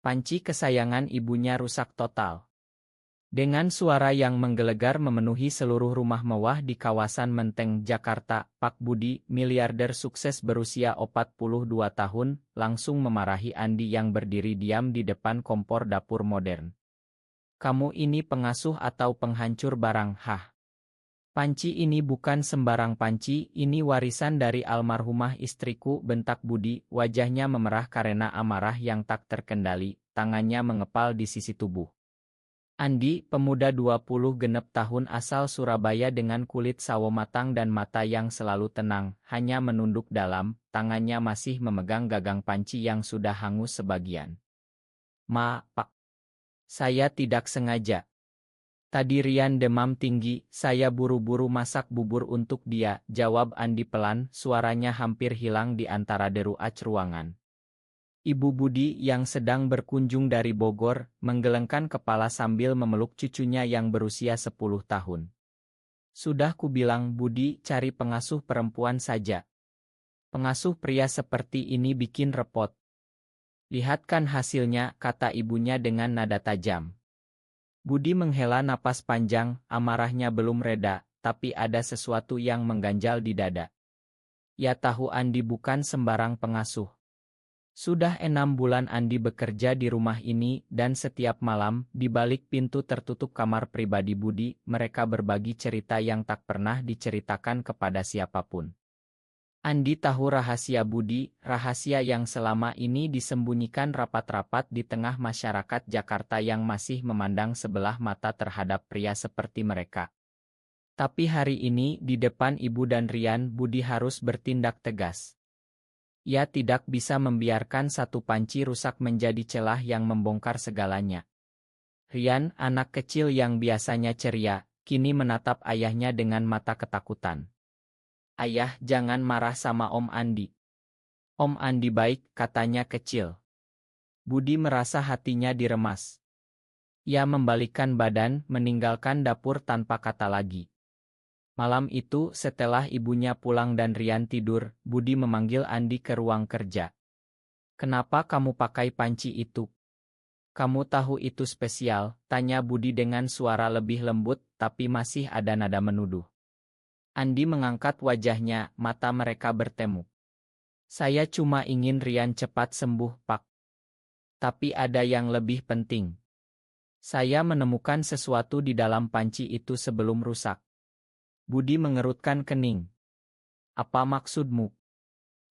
Panci kesayangan ibunya rusak total. Dengan suara yang menggelegar memenuhi seluruh rumah mewah di kawasan Menteng, Jakarta, Pak Budi, miliarder sukses berusia 42 tahun, langsung memarahi Andi yang berdiri diam di depan kompor dapur modern. "Kamu ini pengasuh atau penghancur barang, hah? Panci ini bukan sembarang panci, ini warisan dari almarhumah istriku," bentak Budi, wajahnya memerah karena amarah yang tak terkendali, tangannya mengepal di sisi tubuh. Andi, pemuda 20 genep tahun asal Surabaya dengan kulit sawo matang dan mata yang selalu tenang, hanya menunduk dalam, tangannya masih memegang gagang panci yang sudah hangus sebagian. Pak. Saya tidak sengaja. Tadi Rian demam tinggi, saya buru-buru masak bubur untuk dia," jawab Andi pelan, suaranya hampir hilang di antara deru ruangan. Ibu Budi yang sedang berkunjung dari Bogor, menggelengkan kepala sambil memeluk cucunya yang berusia 10 tahun. "Sudah kubilang Budi cari pengasuh perempuan saja. Pengasuh pria seperti ini bikin repot. Lihat kan hasilnya," kata ibunya dengan nada tajam. Budi menghela napas panjang, amarahnya belum reda, tapi ada sesuatu yang mengganjal di dada. Ya tahu Andi bukan sembarang pengasuh. Sudah 6 bulan Andi bekerja di rumah ini dan setiap malam, di balik pintu tertutup kamar pribadi Budi, mereka berbagi cerita yang tak pernah diceritakan kepada siapapun. Andi tahu rahasia Budi, rahasia yang selama ini disembunyikan rapat-rapat di tengah masyarakat Jakarta yang masih memandang sebelah mata terhadap pria seperti mereka. Tapi hari ini di depan Ibu dan Rian, Budi harus bertindak tegas. Ia tidak bisa membiarkan satu panci rusak menjadi celah yang membongkar segalanya. Rian, anak kecil yang biasanya ceria, kini menatap ayahnya dengan mata ketakutan. "Ayah, jangan marah sama Om Andi. Om Andi baik," katanya kecil. Budi merasa hatinya diremas. Ia membalikkan badan, meninggalkan dapur tanpa kata lagi. Malam itu, setelah ibunya pulang dan Rian tidur, Budi memanggil Andi ke ruang kerja. "Kenapa kamu pakai panci itu? Kamu tahu itu spesial?" tanya Budi dengan suara lebih lembut, tapi masih ada nada menuduh. Andi mengangkat wajahnya, mata mereka bertemu. "Saya cuma ingin Rian cepat sembuh, Pak. Tapi ada yang lebih penting. Saya menemukan sesuatu di dalam panci itu sebelum rusak." Budi mengerutkan kening. "Apa maksudmu?"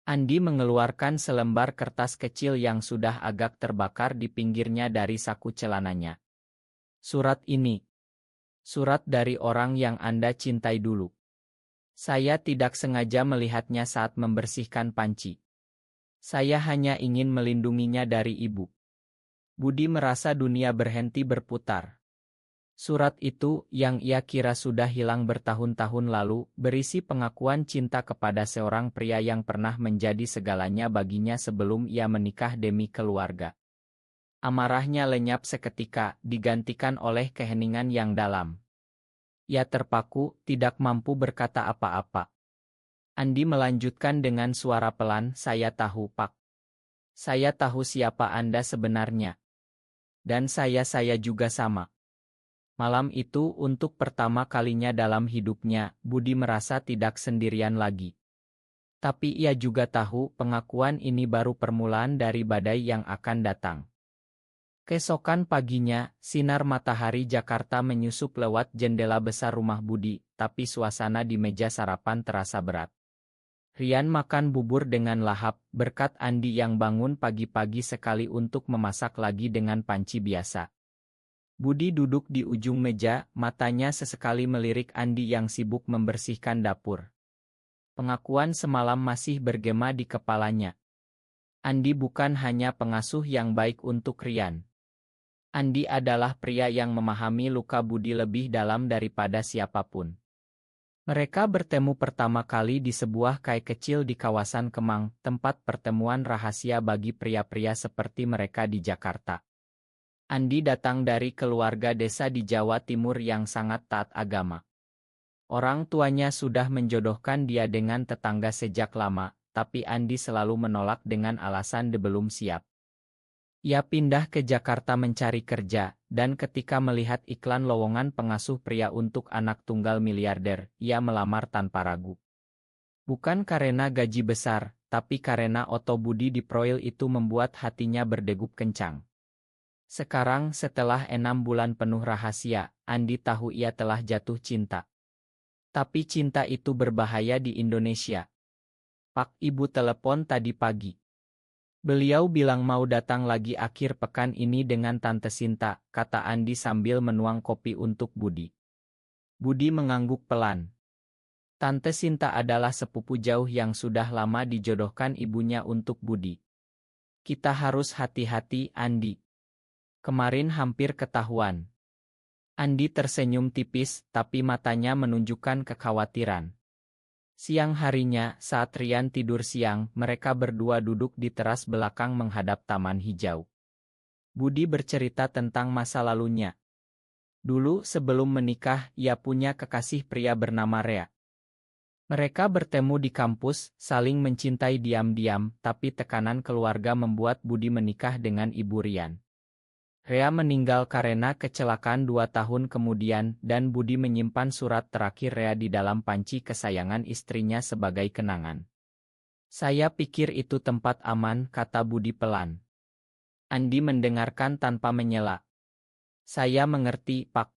Andi mengeluarkan selembar kertas kecil yang sudah agak terbakar di pinggirnya dari saku celananya. "Surat ini. Surat dari orang yang Anda cintai dulu. Saya tidak sengaja melihatnya saat membersihkan panci. Saya hanya ingin melindunginya dari ibu." Budi merasa dunia berhenti berputar. Surat itu, yang ia kira sudah hilang bertahun-tahun lalu, berisi pengakuan cinta kepada seorang pria yang pernah menjadi segalanya baginya sebelum ia menikah demi keluarga. Amarahnya lenyap seketika, digantikan oleh keheningan yang dalam. Ia terpaku, tidak mampu berkata apa-apa. Andi melanjutkan dengan suara pelan, "Saya tahu, Pak. Saya tahu siapa Anda sebenarnya. Dan saya juga sama." Malam itu untuk pertama kalinya dalam hidupnya, Budi merasa tidak sendirian lagi. Tapi ia juga tahu pengakuan ini baru permulaan dari badai yang akan datang. Keesokan paginya, sinar matahari Jakarta menyusup lewat jendela besar rumah Budi, tapi suasana di meja sarapan terasa berat. Rian makan bubur dengan lahap, berkat Andi yang bangun pagi-pagi sekali untuk memasak lagi dengan panci biasa. Budi duduk di ujung meja, matanya sesekali melirik Andi yang sibuk membersihkan dapur. Pengakuan semalam masih bergema di kepalanya. Andi bukan hanya pengasuh yang baik untuk Rian. Andi adalah pria yang memahami luka Budi lebih dalam daripada siapapun. Mereka bertemu pertama kali di sebuah kai kecil di kawasan Kemang, tempat pertemuan rahasia bagi pria-pria seperti mereka di Jakarta. Andi datang dari keluarga desa di Jawa Timur yang sangat taat agama. Orang tuanya sudah menjodohkan dia dengan tetangga sejak lama, tapi Andi selalu menolak dengan alasan dia belum siap. Ia pindah ke Jakarta mencari kerja, dan ketika melihat iklan lowongan pengasuh pria untuk anak tunggal miliarder, ia melamar tanpa ragu. Bukan karena gaji besar, tapi karena oto budi di proyek itu membuat hatinya berdegup kencang. Sekarang setelah 6 bulan penuh rahasia, Andi tahu ia telah jatuh cinta. Tapi cinta itu berbahaya di Indonesia. Pak, ibu telepon tadi pagi. Beliau bilang mau datang lagi akhir pekan ini dengan Tante Sinta, kata Andi sambil menuang kopi untuk Budi. Budi mengangguk pelan. Tante Sinta adalah sepupu jauh yang sudah lama dijodohkan ibunya untuk Budi. Kita harus hati-hati, Andi. Kemarin hampir ketahuan. Andi tersenyum tipis, tapi matanya menunjukkan kekhawatiran. Siang harinya, saat Rian tidur siang, mereka berdua duduk di teras belakang menghadap taman hijau. Budi bercerita tentang masa lalunya. Dulu sebelum menikah, ia punya kekasih pria bernama Rea. Mereka bertemu di kampus, saling mencintai diam-diam, tapi tekanan keluarga membuat Budi menikah dengan ibu Rian. Rea meninggal karena kecelakaan 2 tahun kemudian, dan Budi menyimpan surat terakhir Rea di dalam panci kesayangan istrinya sebagai kenangan. Saya pikir itu tempat aman, kata Budi pelan. Andi mendengarkan tanpa menyela. Saya mengerti, Pak.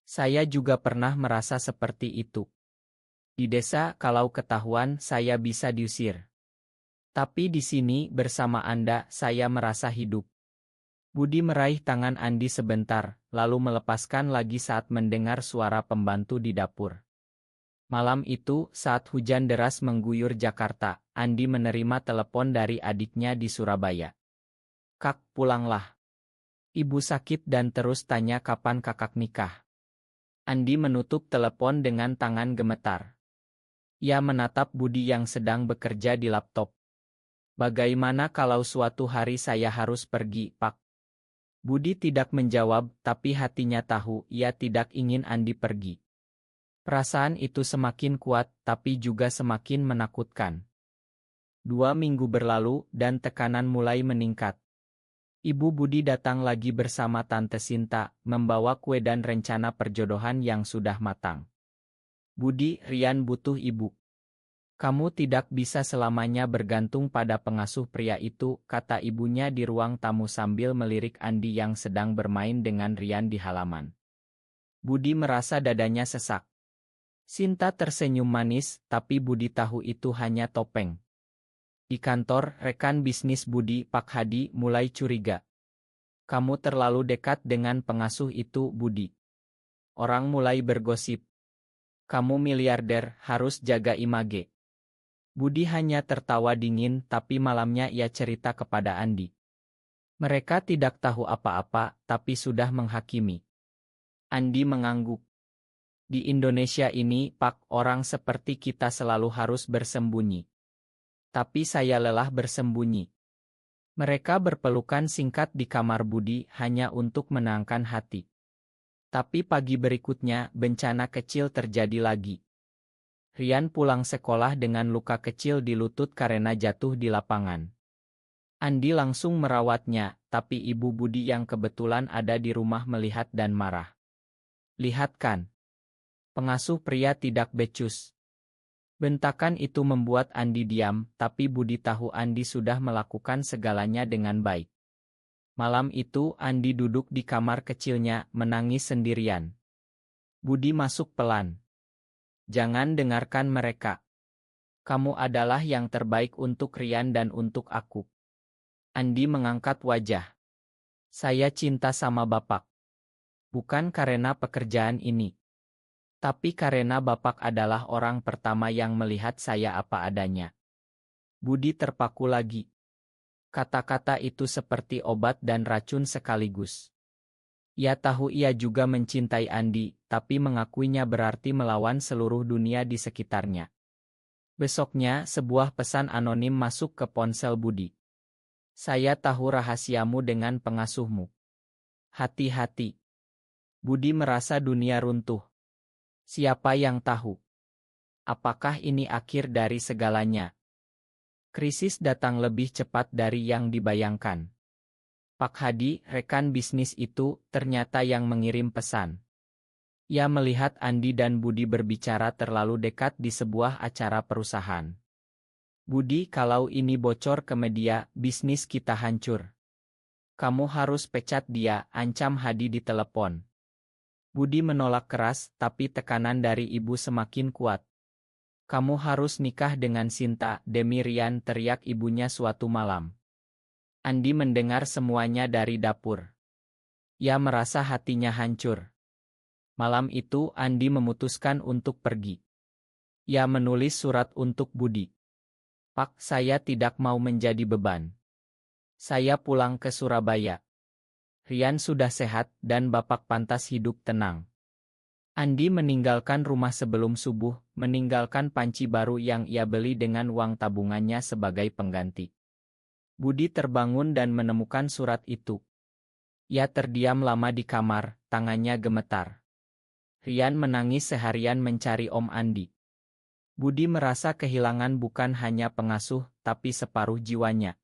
Saya juga pernah merasa seperti itu. Di desa, kalau ketahuan, saya bisa diusir. Tapi di sini, bersama Anda, saya merasa hidup. Budi meraih tangan Andi sebentar, lalu melepaskan lagi saat mendengar suara pembantu di dapur. Malam itu, saat hujan deras mengguyur Jakarta, Andi menerima telepon dari adiknya di Surabaya. Kak, pulanglah. Ibu sakit dan terus tanya kapan kakak nikah. Andi menutup telepon dengan tangan gemetar. Ia menatap Budi yang sedang bekerja di laptop. Bagaimana kalau suatu hari saya harus pergi, Pak? Budi tidak menjawab, tapi hatinya tahu ia tidak ingin Andi pergi. Perasaan itu semakin kuat, tapi juga semakin menakutkan. 2 minggu berlalu, dan tekanan mulai meningkat. Ibu Budi datang lagi bersama Tante Sinta, membawa kue dan rencana perjodohan yang sudah matang. Budi, Rian butuh ibu. Kamu tidak bisa selamanya bergantung pada pengasuh pria itu, kata ibunya di ruang tamu sambil melirik Andi yang sedang bermain dengan Rian di halaman. Budi merasa dadanya sesak. Sinta tersenyum manis, tapi Budi tahu itu hanya topeng. Di kantor, rekan bisnis Budi, Pak Hadi, mulai curiga. Kamu terlalu dekat dengan pengasuh itu, Budi. Orang mulai bergosip. Kamu miliarder, harus jaga image. Budi hanya tertawa dingin, tapi malamnya ia cerita kepada Andi. Mereka tidak tahu apa-apa, tapi sudah menghakimi. Andi mengangguk. Di Indonesia ini, Pak, orang seperti kita selalu harus bersembunyi. Tapi saya lelah bersembunyi. Mereka berpelukan singkat di kamar Budi hanya untuk menenangkan hati. Tapi pagi berikutnya, bencana kecil terjadi lagi. Rian pulang sekolah dengan luka kecil di lutut karena jatuh di lapangan. Andi langsung merawatnya, tapi ibu Budi yang kebetulan ada di rumah melihat dan marah. Lihat kan. Pengasuh pria tidak becus. Bentakan itu membuat Andi diam, tapi Budi tahu Andi sudah melakukan segalanya dengan baik. Malam itu Andi duduk di kamar kecilnya, menangis sendirian. Budi masuk pelan. Jangan dengarkan mereka. Kamu adalah yang terbaik untuk Rian dan untuk aku. Andi mengangkat wajah. Saya cinta sama Bapak. Bukan karena pekerjaan ini. Tapi karena Bapak adalah orang pertama yang melihat saya apa adanya. Budi terpaku lagi. Kata-kata itu seperti obat dan racun sekaligus. Ia tahu ia juga mencintai Andi, tapi mengakuinya berarti melawan seluruh dunia di sekitarnya. Besoknya, sebuah pesan anonim masuk ke ponsel Budi. Saya tahu rahasiamu dengan pengasuhmu. Hati-hati. Budi merasa dunia runtuh. Siapa yang tahu? Apakah ini akhir dari segalanya? Krisis datang lebih cepat dari yang dibayangkan. Pak Hadi, rekan bisnis itu, ternyata yang mengirim pesan. Ia melihat Andi dan Budi berbicara terlalu dekat di sebuah acara perusahaan. Budi, kalau ini bocor ke media, bisnis kita hancur. Kamu harus pecat dia, ancam Hadi di telepon. Budi menolak keras, tapi tekanan dari ibu semakin kuat. Kamu harus nikah dengan Sinta, demi Rian, teriak ibunya suatu malam. Andi mendengar semuanya dari dapur. Ia merasa hatinya hancur. Malam itu Andi memutuskan untuk pergi. Ia menulis surat untuk Budi. Pak, saya tidak mau menjadi beban. Saya pulang ke Surabaya. Rian sudah sehat dan Bapak pantas hidup tenang. Andi meninggalkan rumah sebelum subuh, meninggalkan panci baru yang ia beli dengan uang tabungannya sebagai pengganti. Budi terbangun dan menemukan surat itu. Ia terdiam lama di kamar, tangannya gemetar. Rian menangis seharian mencari Om Andi. Budi merasa kehilangan bukan hanya pengasuh, tapi separuh jiwanya.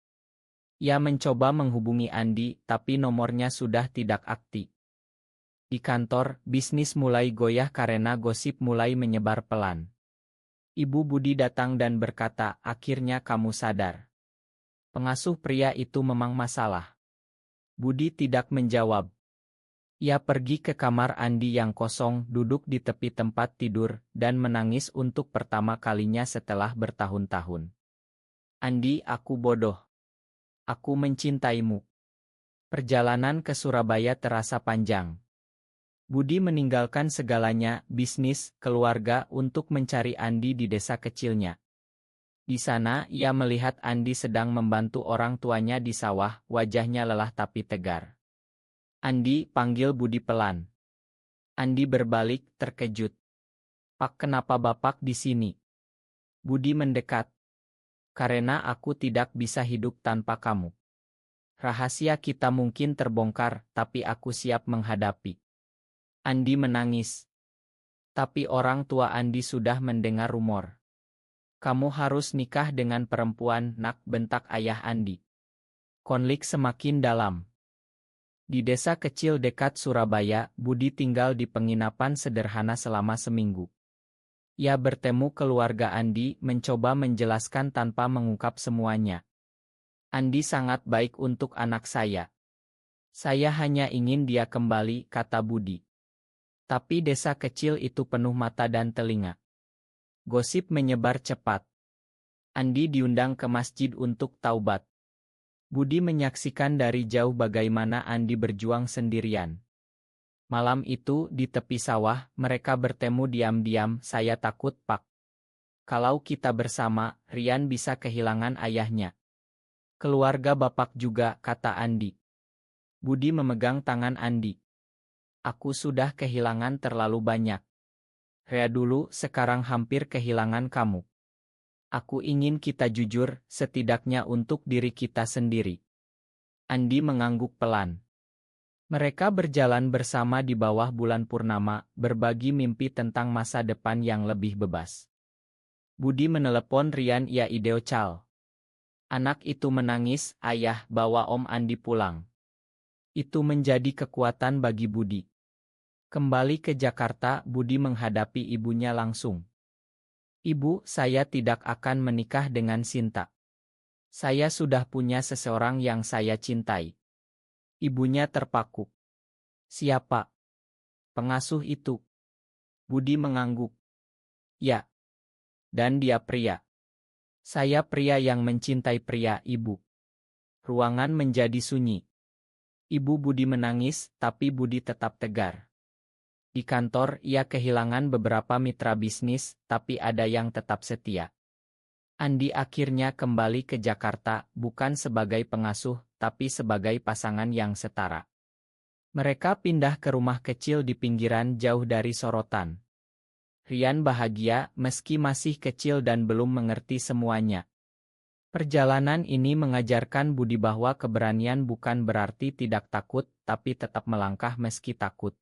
Ia mencoba menghubungi Andi, tapi nomornya sudah tidak aktif. Di kantor, bisnis mulai goyah karena gosip mulai menyebar pelan. Ibu Budi datang dan berkata, akhirnya kamu sadar. Pengasuh pria itu memang masalah. Budi tidak menjawab. Ia pergi ke kamar Andi yang kosong, duduk di tepi tempat tidur, dan menangis untuk pertama kalinya setelah bertahun-tahun. Andi, aku bodoh. Aku mencintaimu. Perjalanan ke Surabaya terasa panjang. Budi meninggalkan segalanya, bisnis, keluarga, untuk mencari Andi di desa kecilnya. Di sana, ia melihat Andi sedang membantu orang tuanya di sawah, wajahnya lelah tapi tegar. Andi, panggil Budi pelan. Andi berbalik, terkejut. Pak, kenapa Bapak di sini? Budi mendekat. Karena aku tidak bisa hidup tanpa kamu. Rahasia kita mungkin terbongkar, tapi aku siap menghadapi. Andi menangis. Tapi orang tua Andi sudah mendengar rumor. Kamu harus nikah dengan perempuan, nak, bentak ayah Andi. Konflik semakin dalam. Di desa kecil dekat Surabaya, Budi tinggal di penginapan sederhana selama seminggu. Ia bertemu keluarga Andi, mencoba menjelaskan tanpa mengungkap semuanya. Andi sangat baik untuk anak saya. Saya hanya ingin dia kembali, kata Budi. Tapi desa kecil itu penuh mata dan telinga. Gosip menyebar cepat. Andi diundang ke masjid untuk taubat. Budi menyaksikan dari jauh bagaimana Andi berjuang sendirian. Malam itu, di tepi sawah, mereka bertemu diam-diam. Saya takut, Pak. Kalau kita bersama, Rian bisa kehilangan ayahnya. Keluarga Bapak juga, kata Andi. Budi memegang tangan Andi. Aku sudah kehilangan terlalu banyak. Rea dulu, sekarang hampir kehilangan kamu. Aku ingin kita jujur, setidaknya untuk diri kita sendiri. Andi mengangguk pelan. Mereka berjalan bersama di bawah bulan purnama, berbagi mimpi tentang masa depan yang lebih bebas. Budi menelepon Rian, ia ideo cal. Anak itu menangis, ayah, bawa Om Andi pulang. Itu menjadi kekuatan bagi Budi. Kembali ke Jakarta, Budi menghadapi ibunya langsung. Ibu, saya tidak akan menikah dengan Sinta. Saya sudah punya seseorang yang saya cintai. Ibunya terpaku. Siapa? Pengasuh itu. Budi mengangguk. Ya. Dan dia pria. Saya pria yang mencintai pria, Ibu. Ruangan menjadi sunyi. Ibu Budi menangis, tapi Budi tetap tegar. Di kantor, ia kehilangan beberapa mitra bisnis, tapi ada yang tetap setia. Andi akhirnya kembali ke Jakarta, bukan sebagai pengasuh, tapi sebagai pasangan yang setara. Mereka pindah ke rumah kecil di pinggiran jauh dari sorotan. Rian bahagia, meski masih kecil dan belum mengerti semuanya. Perjalanan ini mengajarkan Budi bahwa keberanian bukan berarti tidak takut, tapi tetap melangkah meski takut.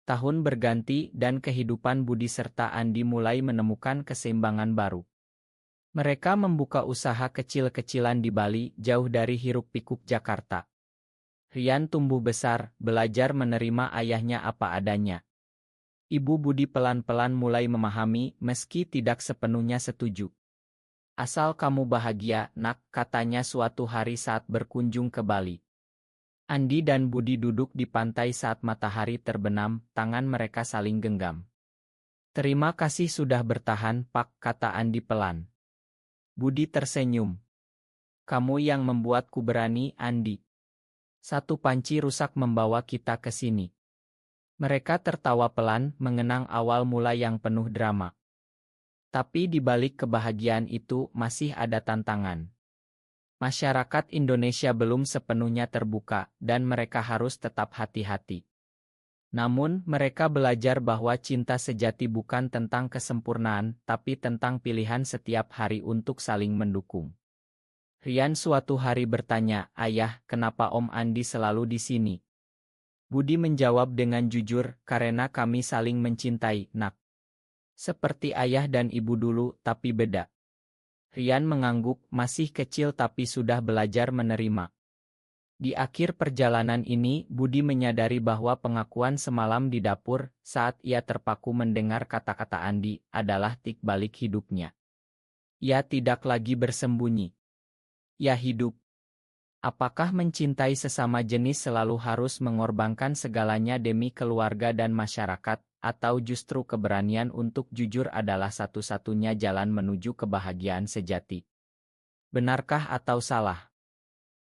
Tahun berganti dan kehidupan Budi serta Andi mulai menemukan keseimbangan baru. Mereka membuka usaha kecil-kecilan di Bali, jauh dari hiruk-pikuk Jakarta. Rian tumbuh besar, belajar menerima ayahnya apa adanya. Ibu Budi pelan-pelan mulai memahami, meski tidak sepenuhnya setuju. Asal kamu bahagia, nak, katanya suatu hari saat berkunjung ke Bali. Andi dan Budi duduk di pantai saat matahari terbenam, tangan mereka saling genggam. Terima kasih sudah bertahan, Pak, kata Andi pelan. Budi tersenyum. Kamu yang membuatku berani, Andi. Satu panci rusak membawa kita ke sini. Mereka tertawa pelan, mengenang awal mula yang penuh drama. Tapi di balik kebahagiaan itu masih ada tantangan. Masyarakat Indonesia belum sepenuhnya terbuka, dan mereka harus tetap hati-hati. Namun, mereka belajar bahwa cinta sejati bukan tentang kesempurnaan, tapi tentang pilihan setiap hari untuk saling mendukung. Rian suatu hari bertanya, "Ayah, kenapa Om Andi selalu di sini?" Budi menjawab dengan jujur, "Karena kami saling mencintai, nak. Seperti ayah dan ibu dulu, tapi beda." Rian mengangguk, masih kecil tapi sudah belajar menerima. Di akhir perjalanan ini, Budi menyadari bahwa pengakuan semalam di dapur, saat ia terpaku mendengar kata-kata Andi, adalah tik balik hidupnya. Ia tidak lagi bersembunyi. Ia hidup. Apakah mencintai sesama jenis selalu harus mengorbankan segalanya demi keluarga dan masyarakat, atau justru keberanian untuk jujur adalah satu-satunya jalan menuju kebahagiaan sejati? Benarkah atau salah?